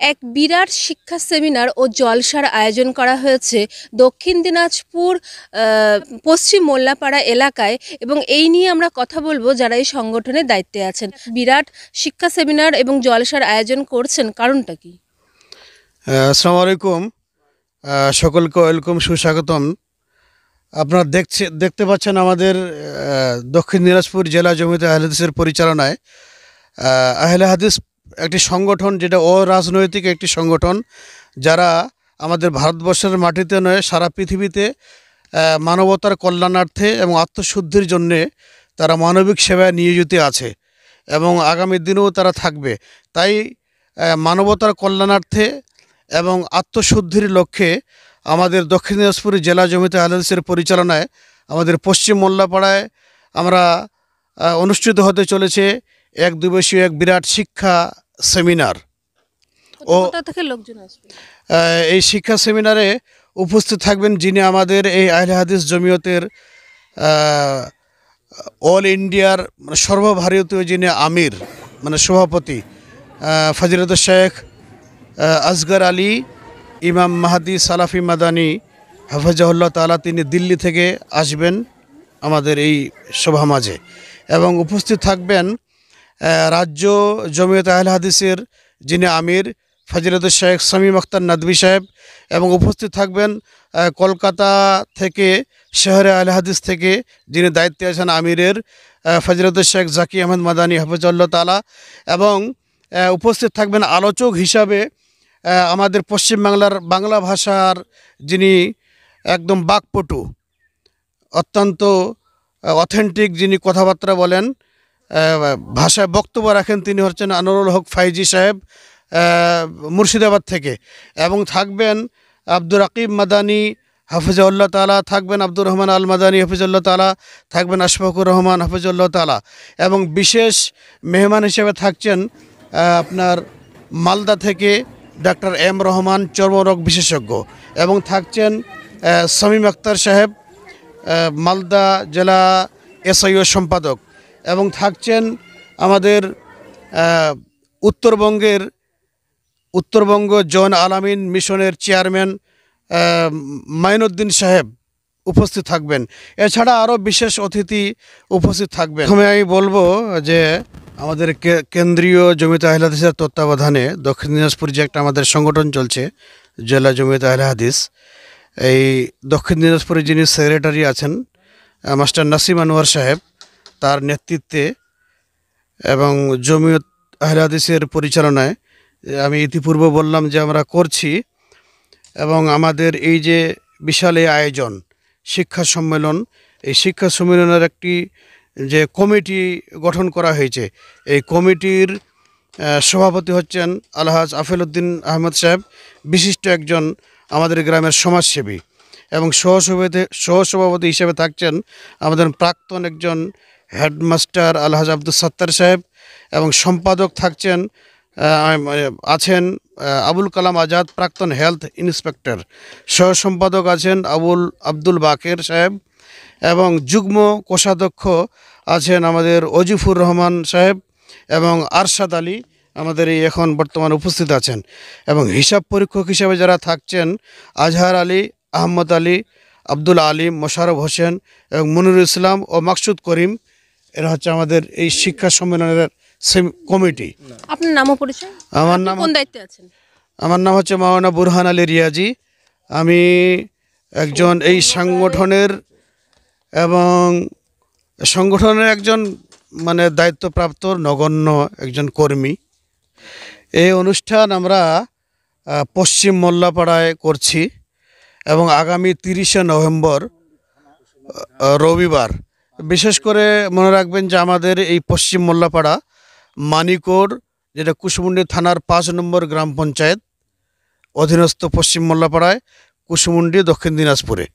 এক বিরাট শিক্ষা সেমিনার ও জলসার আয়োজন করা হয়েছে দক্ষিণ দিনাজপুর পশ্চিম মোল্লাপাড়া এলাকায়, এবং এই নিয়ে আমরা কথা বলবো যারা এই সংগঠনের দায়িত্বে আছেন। বিরাট শিক্ষা সেমিনার এবং জলসার আয়োজন করছেন, কারণটা কি? আসসালামু আলাইকুম, সকলকে ওয়েলকাম, সুস্বাগতম। আপনারা দেখতে পাচ্ছেন আমাদের দক্ষিণ দিনাজপুর জেলা জমিয়তে আহলে হাদিসের পরিচালনায় আহলে হাদিস একটি সংগঠন, যেটা অরাজনৈতিক একটি সংগঠন, যারা আমাদের ভারতবর্ষের মাটিতে নয় সারা পৃথিবীতে মানবতার কল্যাণার্থে এবং আত্মশুদ্ধির জন্যে তারা মানবিক সেবায় নিয়োজিত আছে এবং আগামী দিনেও তারা থাকবে। তাই মানবতার কল্যাণার্থে এবং আত্মশুদ্ধির লক্ষ্যে আমাদের দক্ষিণ দিনাজপুর জেলা জমিয়তে আহলে হাদিসের পরিচালনায় আমাদের পশ্চিম মোল্লাপাড়ায় আমরা অনুষ্ঠিত হতে চলেছে এক দিবসীয় এক বিরাট শিক্ষা সেমিনার। এই শিক্ষা সেমিনারে উপস্থিত থাকবেন যিনি আমাদের এই আহলে হাদিস জমিয়তের অল ইন্ডিয়ার সর্বভারতীয় যিনি আমির সভাপতি ফজিলত শেখ আসগর আলী ইমাম মাহাদি সালাফি মাদানী হাফিজাহুল্লাহ তাআলা। তিনি দিল্লি থেকে আসবেন আমাদের এই সভা মাঝে, এবং উপস্থিত থাকবেন রাজ্য জমিয়ত আহলে হাদিসের যিনি আমির ফজিলত শেখ শামীম আখতার নাদভী সাহেব, এবং উপস্থিত থাকবেন কলকাতা থেকে শহরে আহলে হাদিস থেকে যিনি দায়িত্বে আছেন আমিরের ফজিলত শেখ জাকি আহমেদ মাদানী হাফিজাহুল্লাহ তাআলা, এবং উপস্থিত থাকবেন আলোচক হিসাবে আমাদের পশ্চিমবাংলার বাংলা ভাষার যিনি একদম বাকপটু, অত্যন্ত অথেন্টিক যিনি কথাবার্তা বলেন, ভাষায় বক্তব্য রাখেন, তিনি হচ্ছেন আনোয়ারুল হক ফাইজি সাহেব মুর্শিদাবাদ থেকে। এবং থাকবেন আব্দুর রাকিব মাদানী হাফিজাহুল্লাহ তাআলা, থাকবেন আব্দুর রহমান আল মাদানী হাফিজাহুল্লাহ তাআলা, থাকবেন আশফাকুর রহমান হাফিজাহুল্লাহ তাআলা, এবং বিশেষ মেহমান হিসেবে থাকছেন আপনার মালদা থেকে ডাক্তার এম রহমান, চর্মরোগ বিশেষজ্ঞ, এবং থাকছেন শামীম আখতার সাহেব মালদা জেলা এসআইও সম্পাদক, এবং থাকছেন আমাদের উত্তরবঙ্গ জন আলামিন মিশনের চেয়ারম্যান মাইনুদ্দিন সাহেব উপস্থিত থাকবেন। এছাড়া আরও বিশেষ অতিথি উপস্থিত থাকবেন। প্রথমে আমি বলবো যে আমাদের কেন্দ্রীয় জমিয়তে আহলে হাদিসের তত্ত্বাবধানে দক্ষিণ দিনাজপুর যে একটা আমাদের সংগঠন চলছে জেলা জমিয়তে আহলে হাদিস, এই দক্ষিণ দিনাজপুরে যিনি সেক্রেটারি আছেন মাস্টার নাসিম আনোয়ার সাহেব, তার নেতৃত্বে এবং জমিয়ত আহলে হাদিসের পরিচালনায় আমি ইতিপূর্বে বললাম যে আমরা করছি, এবং আমাদের এই যে বিশাল এই আয়োজন শিক্ষা সম্মেলন, এই শিক্ষা সম্মেলনের একটি যে কমিটি গঠন করা হয়েছে, এই কমিটির সভাপতি হচ্ছেন আলহাজ আফেল উদ্দিন আহমদ সাহেব, বিশিষ্ট একজন আমাদের গ্রামের সমাজসেবী, এবং সহসভাপতি হিসেবে থাকছেন আমাদের প্রাক্তন একজন হেডমাস্টার আলহাজ আব্দুল সত্তার সাহেব, এবং সম্পাদক আছেন আবুল কালাম আজাদ, প্রাক্তন হেলথ ইন্সপেক্টর, সহ সম্পাদক আছেন আব্দুল বাকের সাহেব, এবং যুগ্ম কোষাধ্যক্ষ আছেন আমাদের অজিফুর রহমান সাহেব, এবং আরশাদ আলী আমাদের এই এখন বর্তমানে উপস্থিত আছেন, এবং হিসাব পরীক্ষক হিসেবে যারা থাকছেন আজহার আলী, আহমদ আলী, আব্দুল আলিম, মোশাররফ হোসেন, এবং মনিরুল ইসলাম ও মাকসুদ করিম। এরা হচ্ছে আমাদের এই শিক্ষা সম্মেলনের কমিটি। আপনার নাম ও পরিচয়? আমার নাম হচ্ছে মাওলানা বুরহান আলী রিয়াজি। আমি একজন এই সংগঠনের একজন দায়িত্বপ্রাপ্ত নগণ্য একজন কর্মী। এই অনুষ্ঠান আমরা পশ্চিম মোল্লাপাড়ায় করছি, এবং আগামী 30শে নভেম্বর রবিবার। বিশেষ করে মনে রাখবেন যে আমাদের এই পশ্চিম মোল্লাপাড়া মানিকোড়, যেটা কুশমুন্ডি থানার 5 নম্বর গ্রাম পঞ্চায়েত অধীনস্থ পশ্চিম মোল্লাপাড়ায়, কুশমুন্ডি, দক্ষিণ দিনাজপুরে।